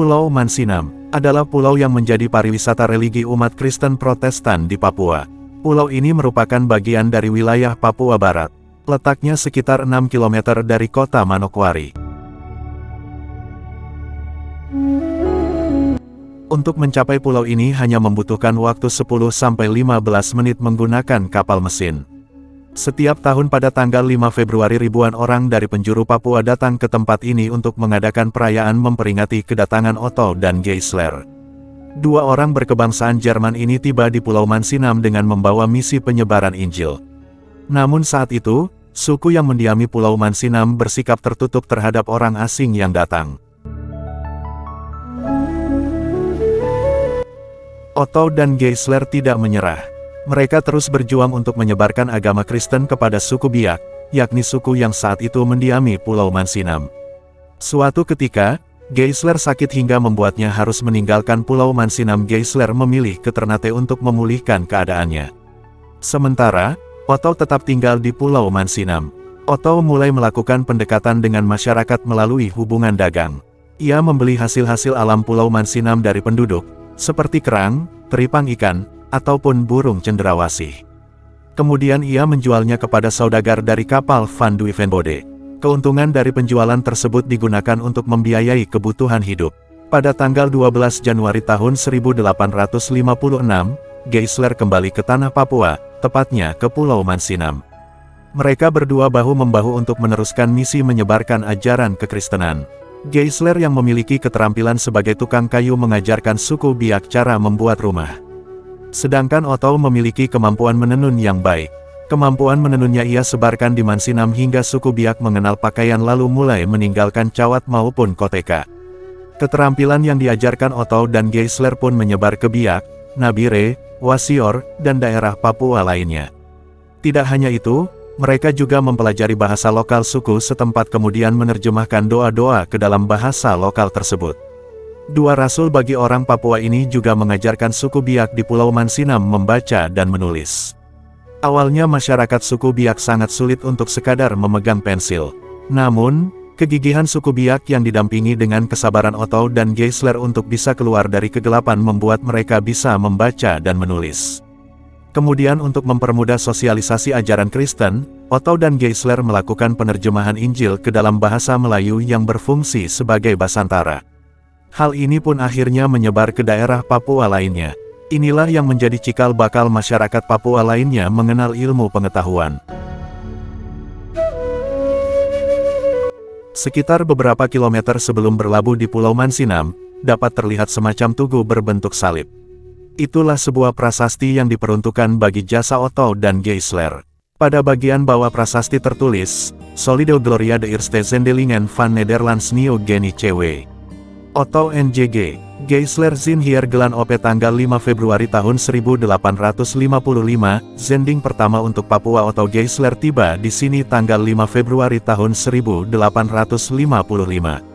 Pulau Mansinam adalah pulau yang menjadi pariwisata religi umat Kristen Protestan di Papua. Pulau ini merupakan bagian dari wilayah Papua Barat. Letaknya sekitar 6 km dari kota Manokwari. Untuk mencapai pulau ini hanya membutuhkan waktu 10-15 menit menggunakan kapal mesin. Setiap tahun pada tanggal 5 Februari ribuan orang dari penjuru Papua datang ke tempat ini untuk mengadakan perayaan memperingati kedatangan Otto dan Geisler. Dua orang berkebangsaan Jerman ini tiba di Pulau Mansinam dengan membawa misi penyebaran Injil. Namun saat itu, suku yang mendiami Pulau Mansinam bersikap tertutup terhadap orang asing yang datang. Otto dan Geisler tidak menyerah. Mereka terus berjuang untuk menyebarkan agama Kristen kepada suku Biak, yakni suku yang saat itu mendiami Pulau Mansinam. Suatu ketika, Geisler sakit hingga membuatnya harus meninggalkan Pulau Mansinam. Geisler memilih ke Ternate untuk memulihkan keadaannya. Sementara, Otto tetap tinggal di Pulau Mansinam. Otto mulai melakukan pendekatan dengan masyarakat melalui hubungan dagang. Ia membeli hasil-hasil alam Pulau Mansinam dari penduduk, seperti kerang, teripang ikan, ataupun burung cendrawasih. Kemudian ia menjualnya kepada saudagar dari kapal Van Duivenbode. Keuntungan dari penjualan tersebut digunakan untuk membiayai kebutuhan hidup. Pada tanggal 12 Januari tahun 1856, Geisler kembali ke tanah Papua, tepatnya ke Pulau Mansinam. Mereka berdua bahu-membahu untuk meneruskan misi menyebarkan ajaran kekristenan. Geisler yang memiliki keterampilan sebagai tukang kayu mengajarkan suku Biak cara membuat rumah. Sedangkan Otto memiliki kemampuan menenun yang baik. Kemampuan menenunnya ia sebarkan di Mansinam hingga suku Biak mengenal pakaian lalu mulai meninggalkan cawat maupun koteka. Keterampilan yang diajarkan Otto dan Geisler pun menyebar ke Biak, Nabire, Wasior, dan daerah Papua lainnya. Tidak hanya itu, mereka juga mempelajari bahasa lokal suku setempat kemudian menerjemahkan doa-doa ke dalam bahasa lokal tersebut. Dua rasul bagi orang Papua ini juga mengajarkan suku Biak di Pulau Mansinam membaca dan menulis. Awalnya masyarakat suku Biak sangat sulit untuk sekadar memegang pensil. Namun, kegigihan suku Biak yang didampingi dengan kesabaran Otto dan Geisler untuk bisa keluar dari kegelapan membuat mereka bisa membaca dan menulis. Kemudian untuk mempermudah sosialisasi ajaran Kristen, Otto dan Geisler melakukan penerjemahan Injil ke dalam bahasa Melayu yang berfungsi sebagai basantara. Hal ini pun akhirnya menyebar ke daerah Papua lainnya. Inilah yang menjadi cikal bakal masyarakat Papua lainnya mengenal ilmu pengetahuan. Sekitar beberapa kilometer sebelum berlabuh di Pulau Mansinam, dapat terlihat semacam tugu berbentuk salib. Itulah sebuah prasasti yang diperuntukkan bagi jasa Otto dan Geisler. Pada bagian bawah prasasti tertulis, Solido Gloria de Eerste Zendelingen van Nederlands Nieuw Guinea CW. Otto NJG, Geisler Zin hier gelan op tanggal 5 Februari tahun 1855, zending pertama untuk Papua. Otto Geisler tiba di sini tanggal 5 Februari tahun 1855.